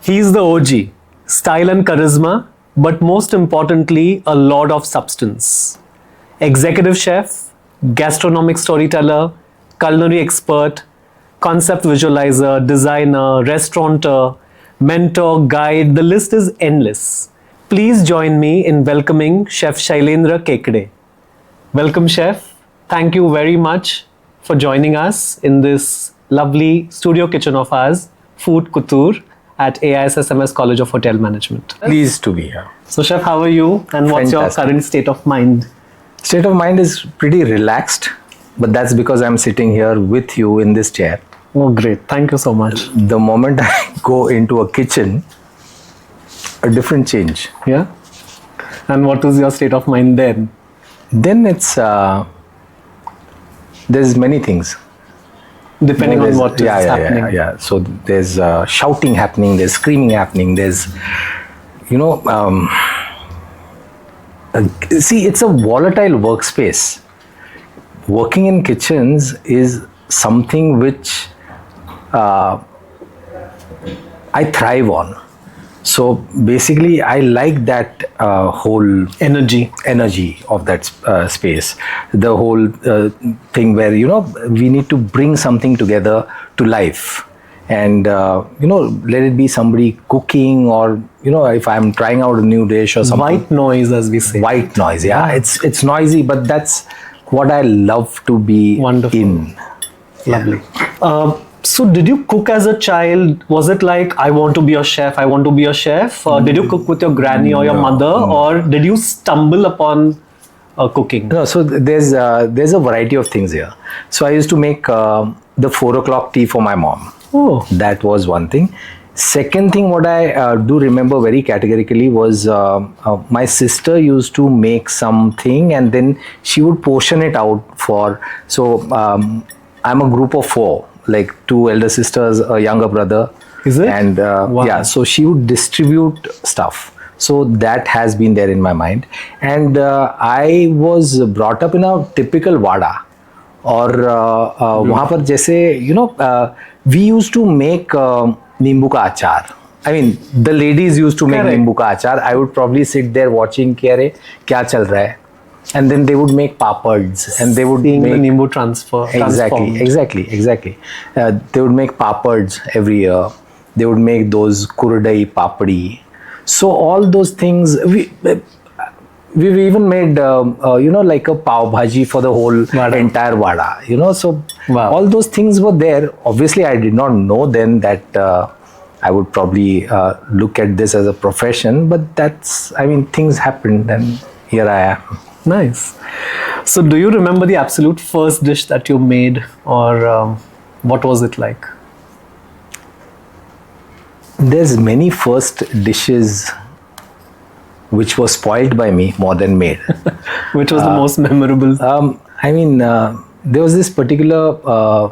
He's the OG, style and charisma, but most importantly, a lord of substance. Executive chef, gastronomic storyteller, culinary expert, concept visualizer, designer, restaurateur, mentor, guide, the list is endless. Please join me in welcoming Chef Shailendra Kekade. Welcome, Chef. Thank you very much for joining us in this lovely studio kitchen of ours, Food Couture, at AISSMS College of Hotel Management. Pleased to be here. So, Chef, how are you? And what's your Fantastic. current state of mind? State of mind is pretty relaxed, but that's because I'm sitting here with you in this chair. Oh, great. Thank you so much. The moment I go into a kitchen, a different change. Yeah? And what is your state of mind then? Then it's, there's many things. Depending on There's- what is happening. Yeah. So there's shouting happening, there's screaming happening, there's, see, it's a volatile workspace. Working in kitchens is something which I thrive on. So basically, I like that whole Energy. of that space, the whole thing where we need to bring something together to life, and let it be somebody cooking, or if I'm trying out a new dish or something. White noise, as we say. White noise, yeah. It's noisy, but that's what I love to be Wonderful. in. Lovely. So did you cook as a child? Was it like, I want to be a chef, I want to be a chef? Or did you cook with your granny or your mother? Or did you stumble upon cooking? No, so there's a variety of things here. So I used to make the 4 o'clock tea for my mom. Oh, That was one thing. Second thing, what I do remember very categorically was my sister used to make something, and then she would portion it out for. So I'm a group of 4, like 2 elder sisters, a younger brother. Is it? And Wow. yeah, so she would distribute stuff. So that has been there in my mind. And I was brought up in a typical vada. और वहाँ पर जैसे we used to make नींबू का अचार. I mean, the ladies used to make Correct. नींबू का अचार. I would probably sit there watching कि अरे क्या चल रहा है. And then they would make papads, and they would seeing make the Nimbu transformed. Exactly. They would make papads every year. They would make those kuradai papadi. So all those things, we've even made like a pav bhaji for the whole Vada. entire vada. So Wow. all those things were there. Obviously, I did not know then that I would probably look at this as a profession, but things happened, and here I am. Nice. So do you remember the absolute first dish that you made, or what was it like? There's many first dishes which were spoiled by me more than made. Which was the most memorable? There was this particular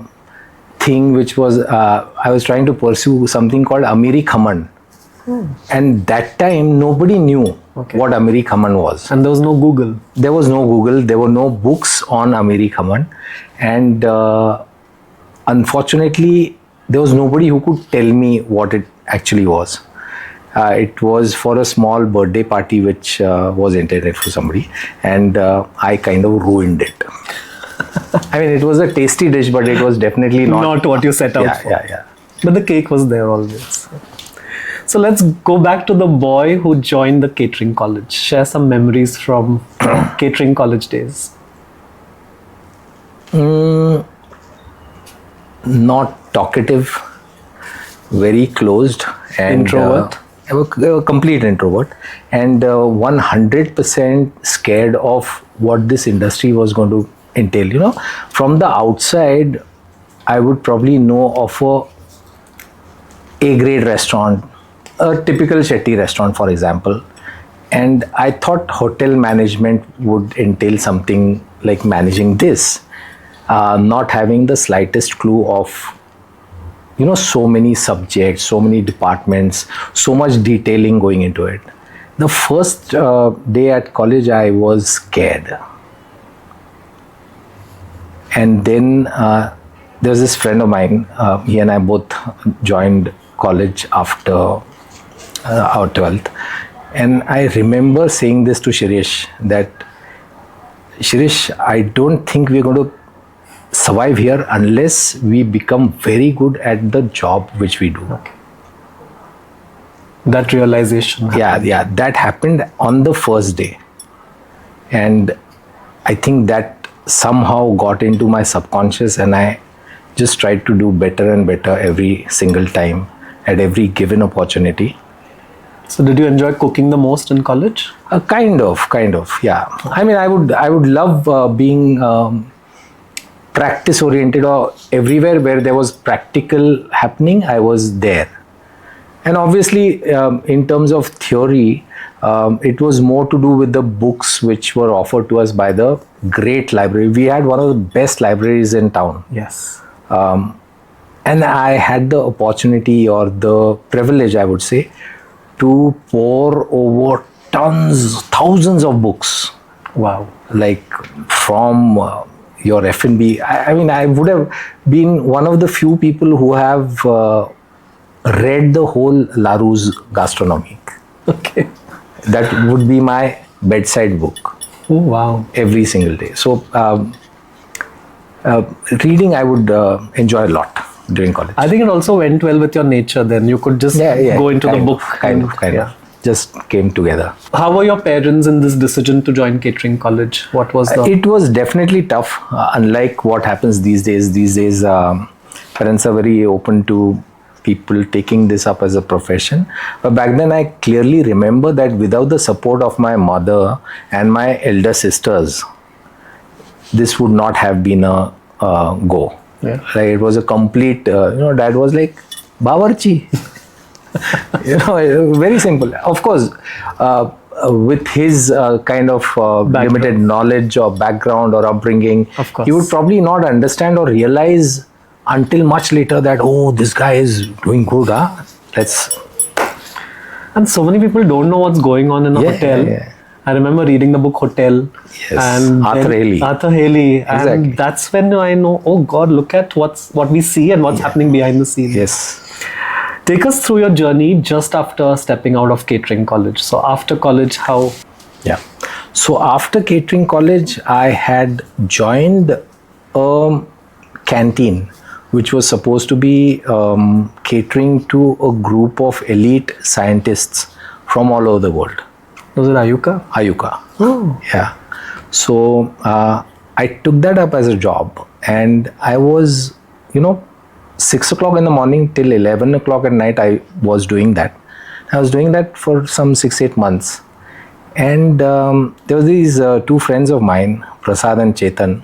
thing which was, I was trying to pursue something called Amiri Khaman. And that time nobody knew what Amiri Khaman was. And there was no Google. There was no Google, there were no books on Amiri Khaman. And unfortunately, there was nobody who could tell me what it actually was. It was for a small birthday party which was intended for somebody, and I kind of ruined it. It was a tasty dish, but it was definitely Not what you set out for. Yeah. But the cake was there always. So let's go back to the boy who joined the catering college. Share some memories from catering college days. Not talkative, very closed, and Introvert? a complete introvert, and 100% scared of what this industry was going to entail. From the outside, I would probably know of a A-grade restaurant, a typical Shetty restaurant, for example, and I thought hotel management would entail something like managing this, not having the slightest clue of so many subjects, so many departments, so much detailing going into it. The first day at college, I was scared. And then there was this friend of mine. He and I both joined college after our 12th. And I remember saying this to Shirish, that Shirish, I don't think we're going to survive here unless we become very good at the job which we do. Okay. That realization happened. Yeah, that happened on the first day. And I think that somehow got into my subconscious, and I just tried to do better and better every single time at every given opportunity. So did you enjoy cooking the most in college? Kind of, yeah. I mean, I would love being practice oriented, or everywhere where there was practical happening, I was there. And obviously, in terms of theory, it was more to do with the books which were offered to us by the great library. We had one of the best libraries in town. Yes. And I had the opportunity, or the privilege, I would say, to pour over thousands of books. Wow. Like from your F&B. I mean, I would have been one of the few people who have read the whole Laroux's Gastronomique. Okay. That would be my bedside book. Oh, wow. Every single day. So reading I would enjoy a lot during college. I think it also went well with your nature then. You could just go into the book. Kind of. Just came together. How were your parents in this decision to join catering college? What was the... It was definitely tough. Unlike what happens these days. These days, parents are very open to people taking this up as a profession. But back then, I clearly remember that without the support of my mother and my elder sisters, this would not have been a go. Yeah. Like, it was a complete, dad was like, Bawarchi. Very simple. Of course, with his kind of limited knowledge or background or upbringing, of course, he would probably not understand or realize until much later that, oh, this guy is doing good, huh? And so many people don't know what's going on in a hotel. Yeah. I remember reading the book Hotel. Yes, and Arthur Haley. Exactly. And that's when I know, oh God, look at what we see and what's happening behind the scenes. Yes. Take us through your journey just after stepping out of catering college. So after college, how? Yeah. So after catering college, I had joined a canteen, which was supposed to be catering to a group of elite scientists from all over the world. Was it Ayuka? Ayuka. Oh. Yeah. So I took that up as a job, and I was, 6 o'clock in the morning till 11 o'clock at night, I was doing that. I was doing that for some 6-8 months. And there were these two friends of mine, Prasad and Chetan,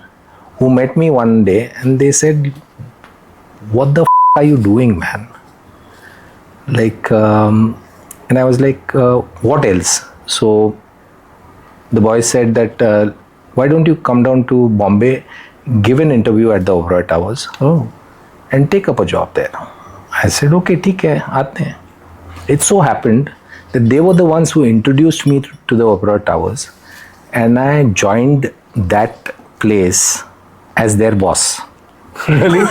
who met me one day, and they said, what the f*** are you doing, man? Like, and I was like, what else? So the boys said that, why don't you come down to Bombay, give an interview at the Oberoi Towers, and take up a job there. I said, okay, theek hai, aate hain. It so happened that they were the ones who introduced me to the Oberoi Towers, and I joined that place as their boss. Really?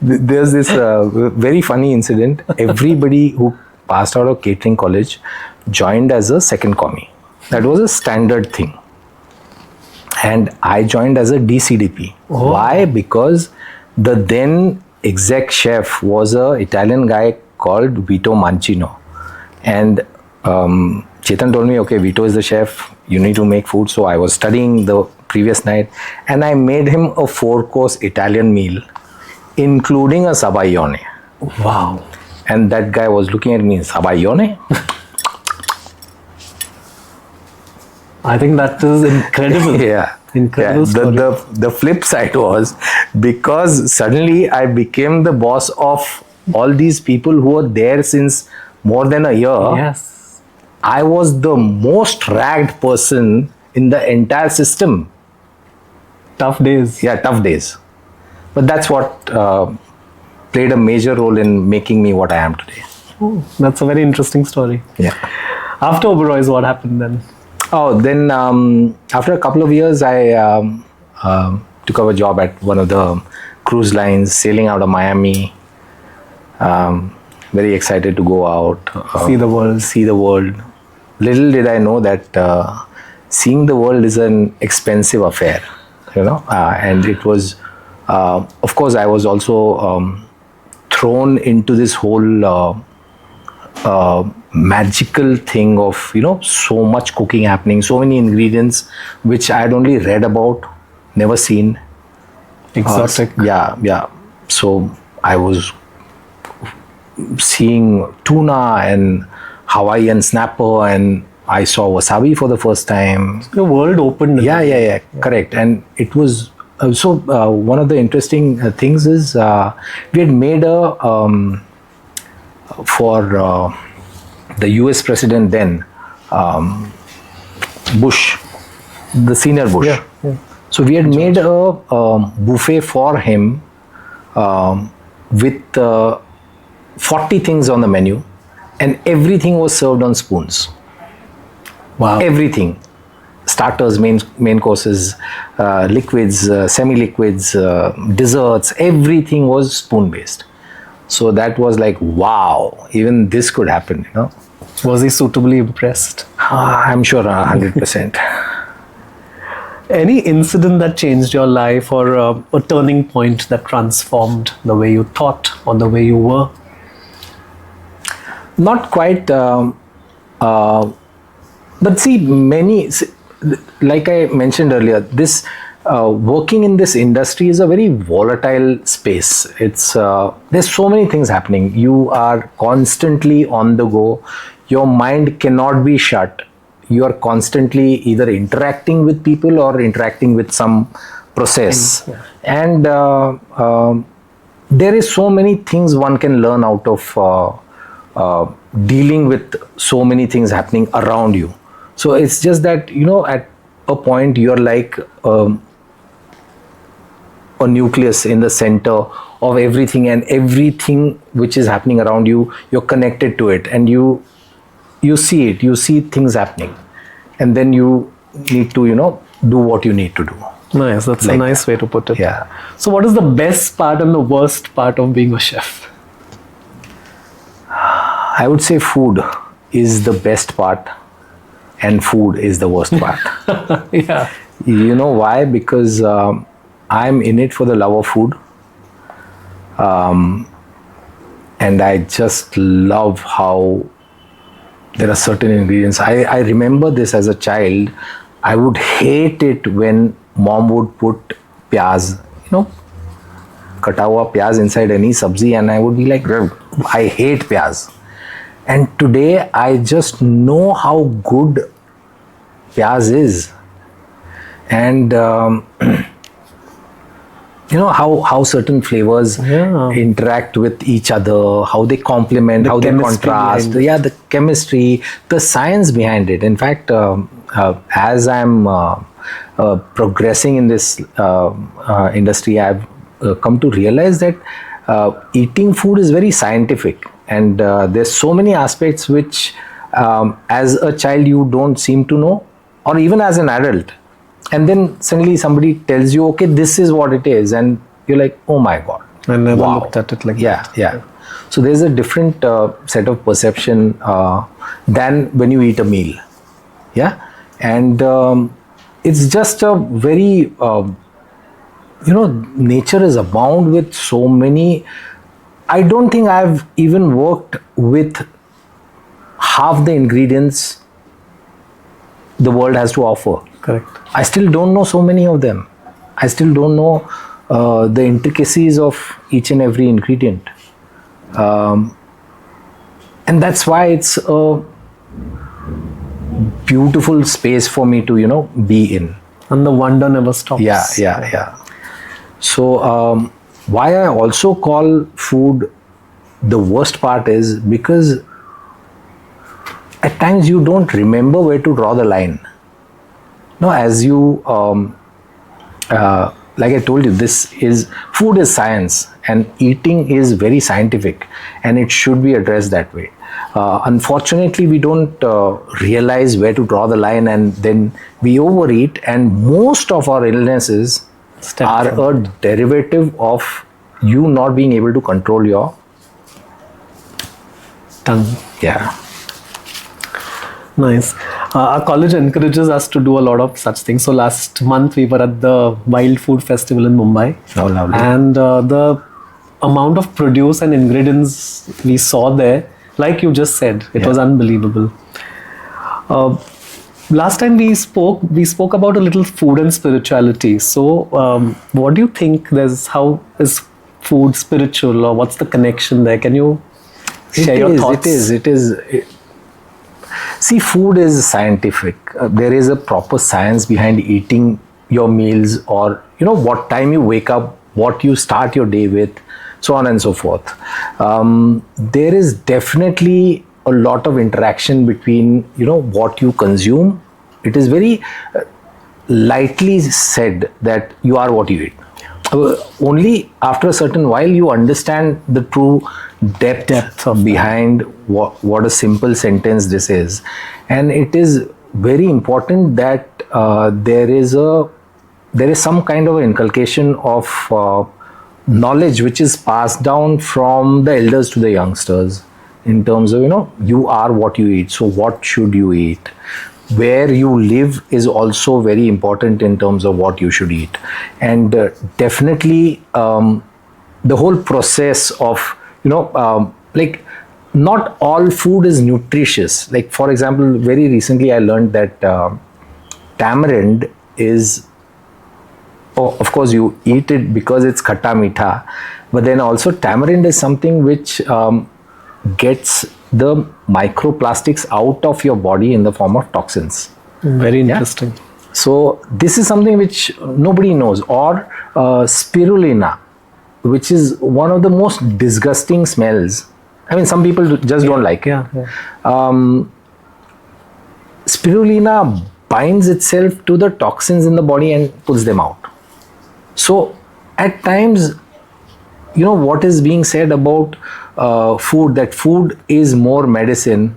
There's this very funny incident. Everybody who passed out of catering college joined as a second commie. That was a standard thing. And I joined as a DCDP. Oh. Why? Because the then exec chef was an Italian guy called Vito Mancino. And Chetan told me, okay, Vito is the chef, you need to make food. So I was studying the previous night, and I made him a 4-course Italian meal, including a sabaione. Wow. And that guy was looking at me, sabaione? I think that is incredible. Yeah. Incredible story. The flip side was, because suddenly I became the boss of all these people who were there since more than a year. Yes. I was the most ragged person in the entire system. Tough days. Yeah, tough days. But that's what played a major role in making me what I am today. Oh, that's a very interesting story. Yeah. After Oberoi's, what happened then? Oh, then after a couple of years, I took up a job at one of the cruise lines, sailing out of Miami. Very excited to go out, See the world. See the world. Little did I know that seeing the world is an expensive affair, and it was, of course, I was also thrown into this whole magical thing of, so much cooking happening, so many ingredients, which I had only read about, never seen. Exotic. Yeah. So I was seeing tuna and Hawaiian snapper, and I saw wasabi for the first time. The world opened. Yeah. Correct. And it was one of the interesting things is we had made for the US president then, Bush, the senior Bush. Yeah. So we had made a buffet for him with 40 things on the menu, and everything was served on spoons. Wow. Everything. Starters, main courses, liquids, semi-liquids, desserts, everything was spoon-based. So that was like, wow, even this could happen, Was he suitably impressed? I'm sure 100%. Any incident that changed your life, or a turning point that transformed the way you thought or the way you were? Not quite, but see, like I mentioned earlier, this working in this industry is a very volatile space. It's there's so many things happening. You are constantly on the go. Your mind cannot be shut. You are constantly either interacting with people or interacting with some process. And there is so many things one can learn out of dealing with so many things happening around you. So it's just that, at a point you're like a nucleus in the center of everything, and everything which is happening around you, you're connected to it, and you see it, you see things happening, and then you need to, do what you need to do. Nice, that's a nice way to put it. Yeah. So what is the best part and the worst part of being a chef? I would say food is the best part and food is the worst part. Yeah. You know why? Because I'm in it for the love of food. And I just love how there are certain ingredients. I remember this as a child. I would hate it when mom would put pyaz, kata hua pyaz inside any sabzi, and I would be like, I hate pyaz. And today I just know how good pyaz is, and how certain flavors interact with each other, how they complement, how they contrast. Yeah, the chemistry, the science behind it. In fact, as I'm progressing in this industry, I've come to realize that eating food is very scientific, and there's so many aspects which as a child you don't seem to know, or even as an adult, and then suddenly somebody tells you, okay, this is what it is, and you're like, oh my god, I never looked at it like that. Yeah. So there's a different set of perception than when you eat a meal. And it's just a very nature is abound with so many. I don't think I've even worked with half the ingredients the world has to offer. Correct. I still don't know so many of them. I still don't know the intricacies of each and every ingredient. And that's why it's a beautiful space for me to, be in. And the wonder never stops. Yeah. So why I also call food the worst part is because at times you don't remember where to draw the line. No, as you, like I told you, food is science, and eating is very scientific, and it should be addressed that way. Unfortunately, we don't realize where to draw the line, and then we overeat, and most of our illnesses are a derivative of you not being able to control your tongue. Yeah. Nice. Our college encourages us to do a lot of such things. So last month we were at the Wild Food Festival in Mumbai. Oh, lovely. And the amount of produce and ingredients we saw there, like you just said, it was unbelievable. Last time we spoke about a little food and spirituality. So what do you think how is food spiritual, or what's the connection there? Can you share your thoughts? It is. See, food is scientific. There is a proper science behind eating your meals, or what time you wake up, what you start your day with, so on and so forth. There is definitely a lot of interaction between what you consume. It is very lightly said that you are what you eat. Only after a certain while you understand the true depth behind what a simple sentence this is. And it is very important that there is some kind of inculcation of knowledge which is passed down from the elders to the youngsters, in terms of you are what you eat. So what should you eat? Where you live is also very important in terms of what you should eat. And definitely the whole process of like, not all food is nutritious. Like, for example, very recently I learned that tamarind is, of course you eat it because it's khatta meetha, but then also tamarind is something which gets the microplastics out of your body in the form of toxins. Very interesting. So this is something which nobody knows. Or spirulina, which is one of the most disgusting smells. I mean, some people just don't like it. Spirulina binds itself to the toxins in the body and puts them out. So at times, what is being said about food, that food is more medicine.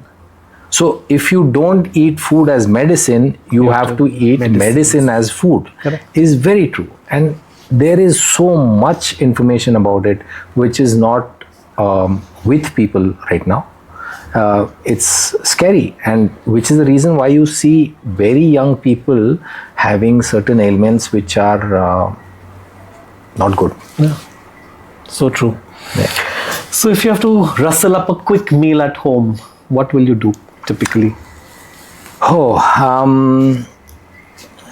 So if you don't eat food as medicine, you have to eat medicine as food. Correct. Is very true. And there is so much information about it which is not with people right now. It's scary, and which is the reason why you see very young people having certain ailments which are not good. Yeah. So true. Yeah. So if you have to rustle up a quick meal at home, what will you do typically?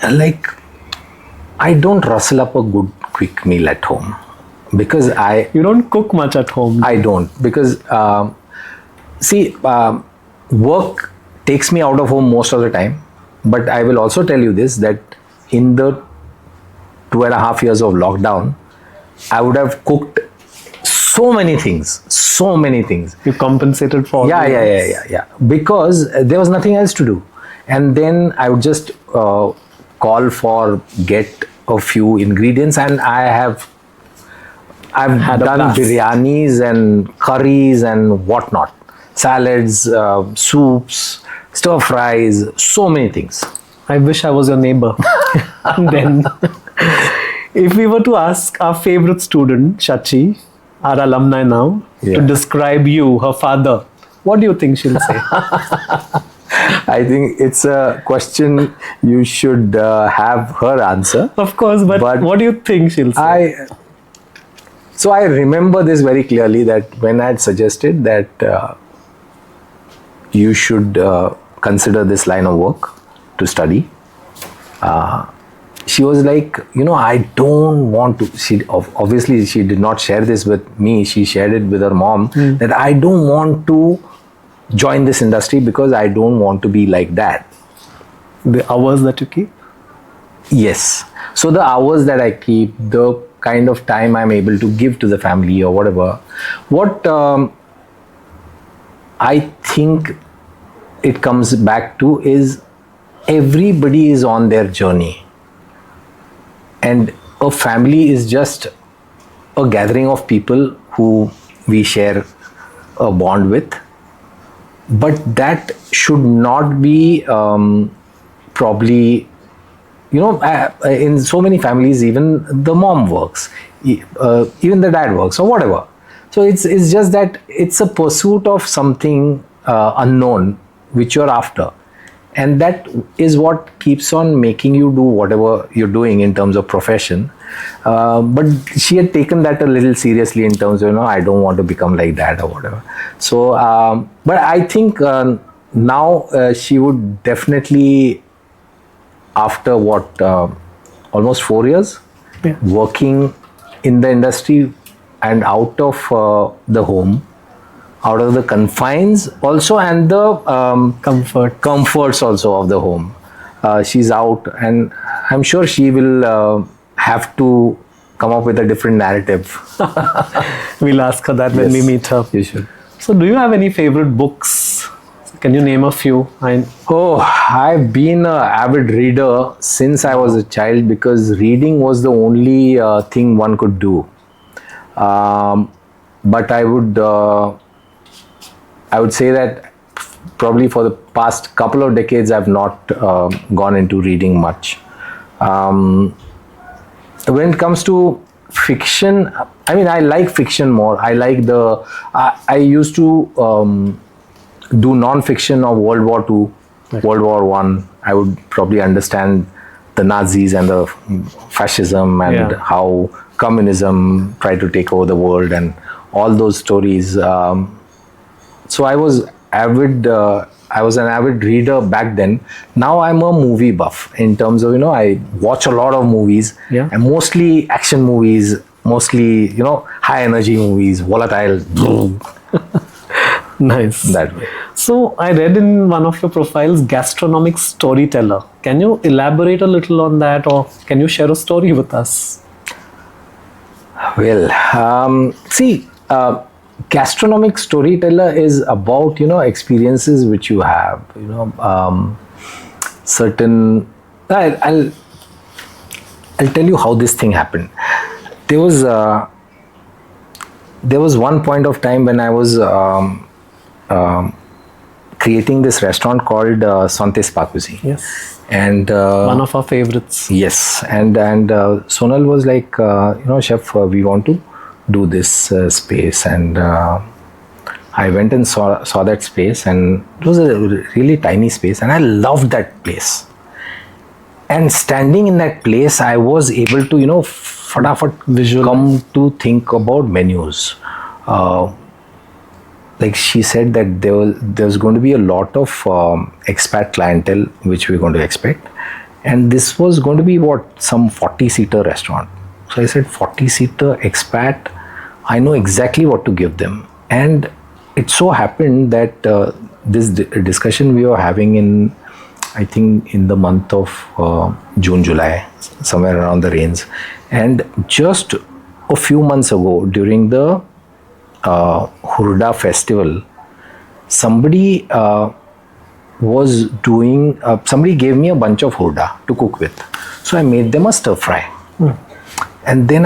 Like, I don't rustle up a good quick meal at home because You don't cook much at home. I don't, because work takes me out of home most of the time. But I will also tell you this, that in the 2.5 years of lockdown, I would have cooked so many things. You compensated for Yeah. Because there was nothing else to do. And then I would just get a few ingredients, and I've done biryanis and curries and whatnot, salads, soups, stir fries, so many things. I wish I was your neighbor. And then, if we were to ask our favorite student, Shachi, our alumni now, to describe you, her father, what do you think she'll say? I think it's a question you should have her answer. Of course, but what do you think she'll say? So I remember this very clearly, that when I had suggested that you should consider this line of work to study, she was like, I don't want to. Obviously she did not share this with me. She shared it with her mom, that I don't want to join this industry because I don't want to be like that. The hours that you keep? Yes. So the hours that I keep, the kind of time I'm able to give to the family or whatever, what I think it comes back to is everybody is on their journey. And a family is just a gathering of people who we share a bond with. But that should not be probably, in so many families, even the mom works, even the dad works, or whatever. So it's just that it's a pursuit of something unknown which you're after, and that is what keeps on making you do whatever you're doing in terms of profession. But she had taken that a little seriously in terms of, I don't want to become like that or whatever. So but I think now she would definitely, after almost 4 years working in the industry and out of the home, out of the confines also, and the comforts also of the home, she's out, and I'm sure she will have to come up with a different narrative. We'll ask her that when we meet her. You should. So do you have any favorite books? Can you name a few? I've been an avid reader since I was a child, because reading was the only thing one could do. But I would say that probably for the past couple of decades I've not gone into reading much. When it comes to fiction, I mean, I like fiction more. I like I used to do non-fiction of World War II, World War I. I would probably understand the Nazis and the fascism and how communism tried to take over the world and all those stories. So I was an avid reader back then. Now I'm a movie buff in terms of, I watch a lot of movies, and mostly action movies, mostly, high energy movies, volatile. Nice. That way. So I read in one of your profiles, gastronomic storyteller. Can you elaborate a little on that, or can you share a story with us? Well, gastronomic storyteller is about, experiences which you have, certain. I'll tell you how this thing happened. There was one point of time when I was creating this restaurant called Santé Spa Cuisine. Yes. And one of our favorites. Yes. And Sonal was like, chef, we want to do this space. And I went and saw that space, and it was a really tiny space, and I loved that place. And standing in that place, I was able to, come to think about menus. Like she said that there's going to be a lot of expat clientele which we're going to expect, and this was going to be some 40-seater restaurant. So I said, 40-seater expat, I know exactly what to give them. And it so happened that this discussion we were having I think in the month of June, July, somewhere around the range. And just a few months ago, during the Hurda festival, somebody somebody gave me a bunch of hurda to cook with. So I made them a stir fry. And then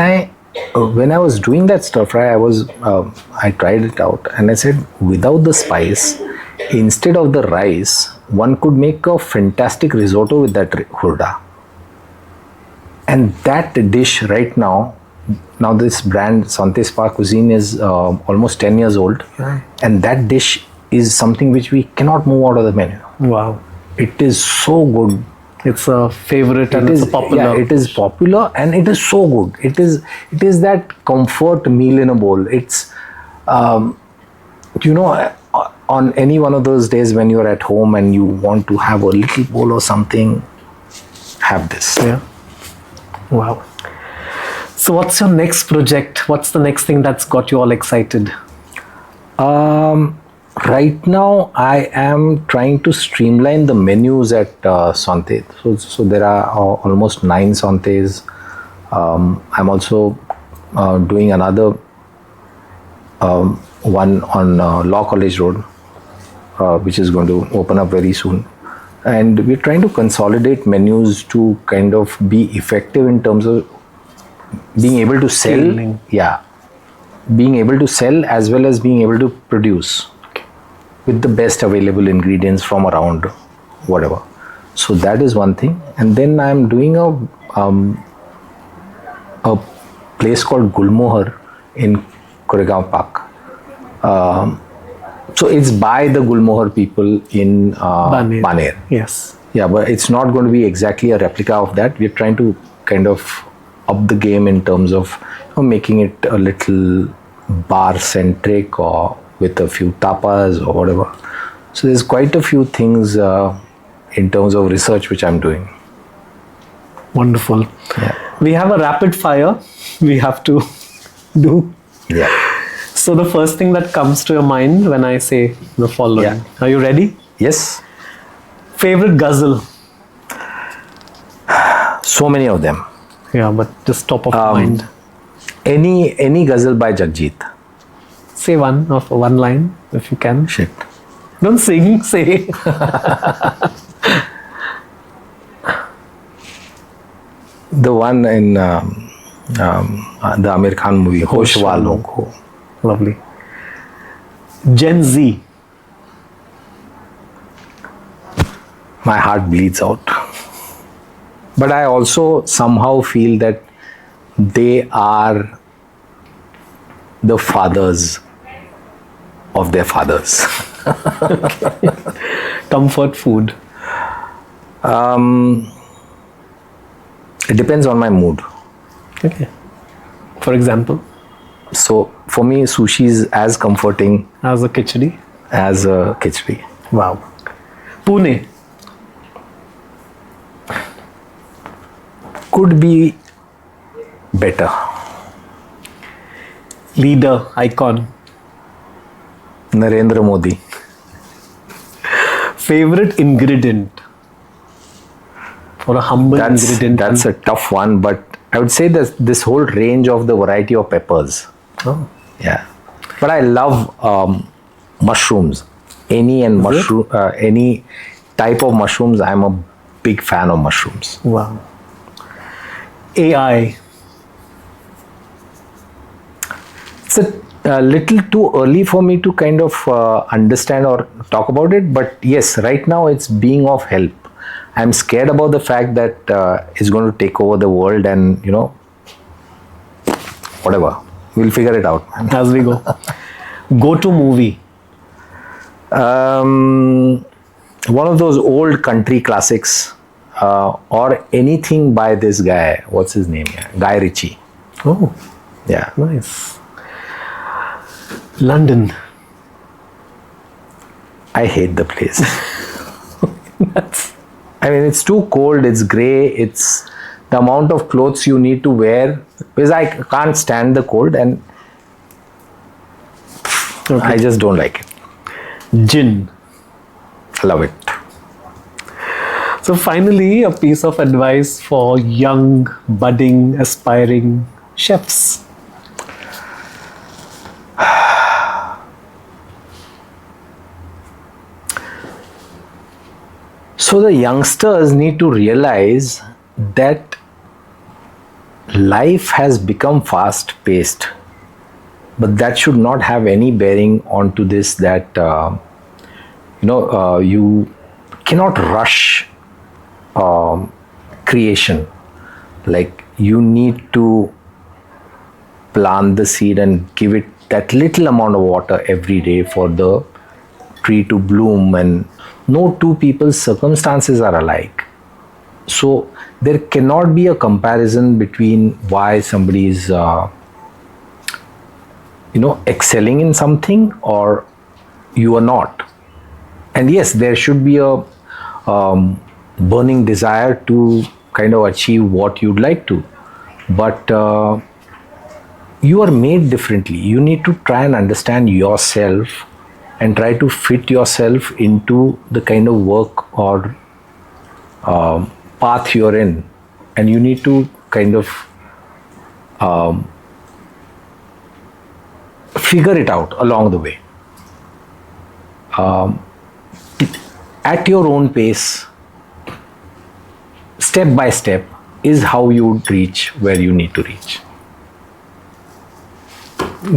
when I was doing that stir fry, I tried it out, and I said, without the spice, instead of the rice, one could make a fantastic risotto with that hurda. And that dish right now this brand Santé Spa Cuisine is almost 10 years old, and that dish is something which we cannot move out of the menu. Wow. It is so good. It's a favorite and it's popular. Yeah, it is popular and it is so good. It is that comfort meal in a bowl. It's, on any one of those days when you're at home and you want to have a little bowl or something, have this. Yeah. Wow. So what's your next project? What's the next thing that's got you all excited? Right now, I am trying to streamline the menus at Santé. So there are almost 9 Santés. I'm also doing another one on Law College Road, which is going to open up very soon. And we're trying to consolidate menus to kind of be effective in terms of being able to sell. Scaling. Yeah. Being able to sell as well as being able to produce with the best available ingredients from around whatever. So that is one thing. And then I'm doing a place called Gulmohar in Koregaon Park. So it's by the Gulmohar people in Baner. Yes. Yeah, but it's not going to be exactly a replica of that. We're trying to kind of up the game in terms of making it a little bar centric or with a few tapas or whatever. So there's quite a few things in terms of research which I'm doing. Wonderful. Yeah. We have a rapid fire we have to do. Yeah. So the first thing that comes to your mind when I say the following. Yeah. Are you ready? Yes. Favorite ghazal? So many of them. Yeah, but just top of mind. Any ghazal by Jagjit. Say one line if you can. Shit. Don't sing, say. The one in the Amir Khan movie, Hosh Walon Ko. Lovely. Gen Z. My heart bleeds out. But I also somehow feel that they are the fathers of their fathers. Comfort food. It depends on my mood. Okay. For example? So for me, sushi is as comforting As a khichdi. as a khichdi. Wow. Pune. Could be better. Leader, icon. Narendra Modi. Favorite ingredient? Or a humble ingredient? That's a tough one, but I would say that this whole range of the variety of peppers. Oh. Yeah. But I love mushrooms. Any type of mushrooms, I'm a big fan of mushrooms. Wow. AI. It's a little too early for me to kind of understand or talk about it, but yes, right now it's being of help. I'm scared about the fact that it's going to take over the world and, whatever. We'll figure it out, man. As we go. Go-to movie. One of those old country classics or anything by this guy. What's his name? Guy Ritchie. Oh, Yeah. nice. London. I hate the place. It's too cold, it's grey, it's the amount of clothes you need to wear because I can't stand the cold and I just don't like it. Gin. Love it. So finally, a piece of advice for young, budding, aspiring chefs. So the youngsters need to realize that life has become fast paced, but that should not have any bearing onto this that you cannot rush creation. Like you need to plant the seed and give it that little amount of water every day for the tree to bloom, and no two people's circumstances are alike. So there cannot be a comparison between why somebody is excelling in something or you are not. And yes, there should be a burning desire to kind of achieve what you'd like to, but you are made differently. You need to try and understand yourself and try to fit yourself into the kind of work or path you're in, and you need to kind of figure it out along the way. At your own pace, step by step, is how you would reach where you need to reach.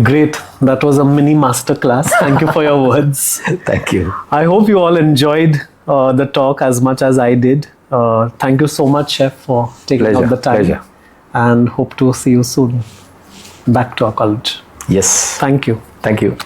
Great. That was a mini masterclass. Thank you for your words. Thank you. I hope you all enjoyed the talk as much as I did. Thank you so much, Chef, for taking Pleasure, out the time. pleasure. And hope to see you soon back to our college. Yes. Thank you. Thank you.